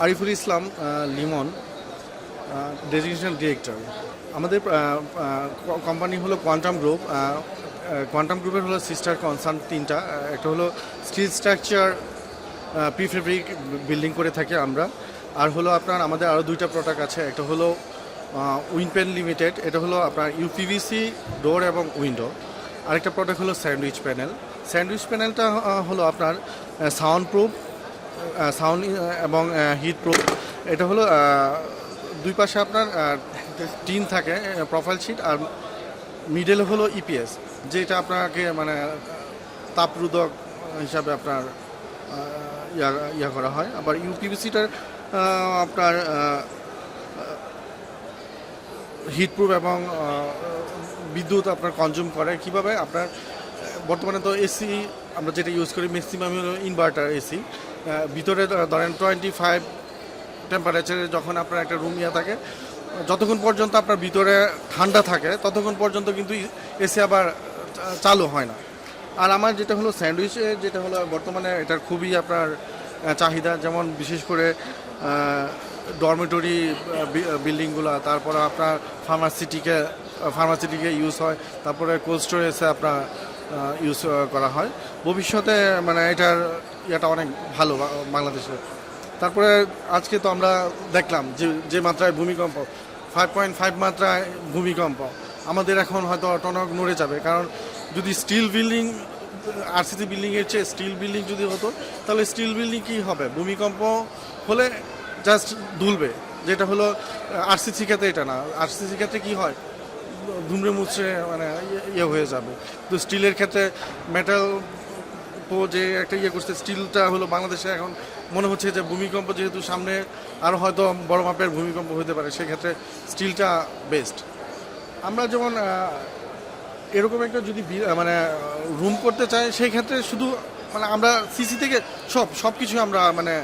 Ariful Islam Limon, designation director. আমাদের company হলো quantum group. Quantum গ্রুপের হলো সিস্টার কনসার্ন তিনটা। একটা হলো স্টিল স্ট্রাকচার প্রিফেব্রিক বিল্ডিং করে থাকি আমরা। আর হলো আপনার আমাদের আরও দুইটা প্রোডাক্ট আছে। একটা হলো উইনপেন লিমিটেড, এটা হলো আপনার ইউপিভিসি ডোর এবং উইন্ডো। আরেকটা প্রোডাক্ট হলো স্যান্ডউইচ প্যানেল। স্যান্ডউইচ প্যানেলটা হলো আপনার সাউন্ড প্রুফ, সাউন্ড এবং হিট প্রুফ। এটা হলো দুই পাশে আপনার টিন থাকে, প্রোফাইল শিট, আর মিডলে হলো ইপিএস, যেটা আপনাকে মানে তাপরোধক হিসাবে আপনার ইয়া করা হয়। আবার ইউপিভিসিটার আপনার হিটপ্রুফ এবং বিদ্যুৎ আপনার কনজিউম করে কীভাবে আপনার বর্তমানে তো এসি আমরা যেটা ইউজ করি ম্যাক্সিমাম হলো ইনভার্টার এসি। ভিতরে ধরেন 25 টেম্পারেচারে যখন আপনার একটা রুম ইয়া থাকে, যতক্ষণ পর্যন্ত আপনার ভিতরে ঠান্ডা থাকে ততক্ষণ পর্যন্ত কিন্তু এসি আবার চালু হয় না। আর আমার যেটা হলো স্যান্ডউইচে যেটা হলো বর্তমানে এটার খুবই আপনার চাহিদা, যেমন বিশেষ করে ডরমেটরি বিল্ডিংগুলো, তারপরে আপনার ফার্মাসিটিকে ইউজ হয়, তারপরে কোল্ড স্টোরেজে আপনার ইউজ করা হয়। ভবিষ্যতে মানে এটার ইয়েটা অনেক ভালো বাংলাদেশে। তারপরে আজকে তো আমরা দেখলাম যে মাত্রায় ভূমিকম্প, 5.5 মাত্রায় ভূমিকম্প, আমাদের এখন হয়তো টনক নড়ে যাবে। কারণ যদি স্টিল বিল্ডিং, আরসিসি বিল্ডিংয়ের চেয়ে স্টিল বিল্ডিং যদি হতো, তাহলে স্টিল বিল্ডিং কী হবে, ভূমিকম্প হলে জাস্ট দুলবে। যেটা হলো আরসিসি ক্ষেত্রে এটা না। আরসিসি ক্ষেত্রে কী হয়, ধুমড়ে মুচড়ে মানে ইয়ে হয়ে যাবে। তো স্টিলের ক্ষেত্রে মেটাল যে একটা ইয়ে করছে, স্টিলটা হলো বাংলাদেশে এখন মনে হচ্ছে যে ভূমিকম্প যেহেতু সামনে আরও হয়তো বড় মাপের ভূমিকম্প হতে পারে, সেক্ষেত্রে স্টিলটা বেস্ট। আমরা যেমন এরকম একটা যদি মানে রুম করতে চাই, সেই ক্ষেত্রে শুধু মানে আমরা সিসি থেকে সব কিছু আমরা মানে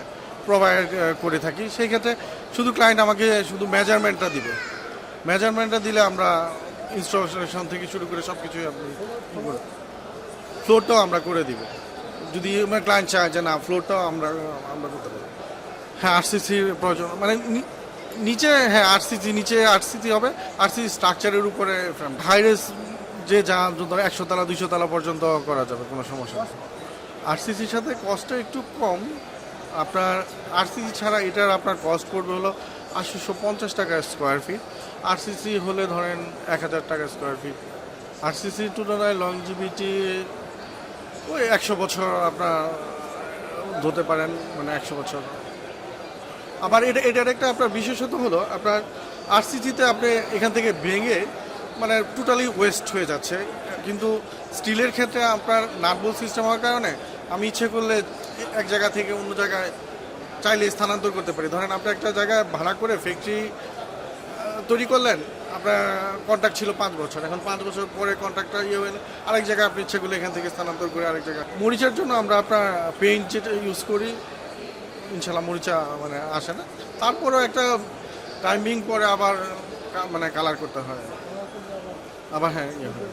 প্রোভাইড করে থাকি। সেই ক্ষেত্রে শুধু ক্লায়েন্ট আমাকে শুধু মেজারমেন্টটা দিবে, মেজারমেন্টটা দিলে আমরা ইনস্টলেশন থেকে শুরু করে সব কিছুই আপনি ফ্লোরটাও আমরা করে দিব। যদি মানে ক্লায়েন্ট চায় যে না ফ্লোরটাও আমরা করতে পারি। হ্যাঁ, আরসিসির প্রয়োজন মানে নিচে, হ্যাঁ আরসিসি নিচে আরসিসি হবে, আরসিসি স্ট্রাকচারের উপরে হাইরেস যে যা 100 তলা 200 তলা পর্যন্ত করা যাবে, কোনো সমস্যা নেই। আরসিসির সাথে কস্টটা একটু কম। আপনার আরসিসি ছাড়া এটার আপনার কস্ট পড়বে হলো 850 টাকা স্কোয়ার ফিট। আরসিসি হলে ধরেন 1000 টাকা স্কোয়ার ফিট। আরসিসির তুলনায় লংজিভিটি ওই 100 বছর আপনার ধরতে পারেন, মানে 100 বছর। আবার এটার একটা আপনার বিশেষত হলো আপনার আরসিসিতে আপনি এখান থেকে ভেঙে মানে টোটালি ওয়েস্ট হয়ে যাচ্ছে, কিন্তু স্টিলের ক্ষেত্রে আপনার নাটবোল্ট সিস্টেম হওয়ার কারণে আমি ইচ্ছে করলে এক জায়গা থেকে অন্য জায়গায় চাইলে স্থানান্তর করতে পারি। ধরেন আপনি একটা জায়গায় ভাড়া করে ফ্যাক্টরি তৈরি করলেন, আপনার কন্ট্রাক্ট ছিল 5 বছর, এখন 5 বছর পরে কন্ট্রাক্টটা ইয়ে হয়ে আরেক জায়গায় আপনি ইচ্ছে করলে এখান থেকে স্থানান্তর করে আরেক জায়গায়। মরিচার জন্য আমরা আপনার পেইন্ট যেটা ইউজ করি, ইনশাল্লাহ মরিচা মানে আসে না। তারপরেও একটা টাইমিং পরে আবার মানে কালার করতে হয়, আবার হ্যাঁ ইয়ে হয়।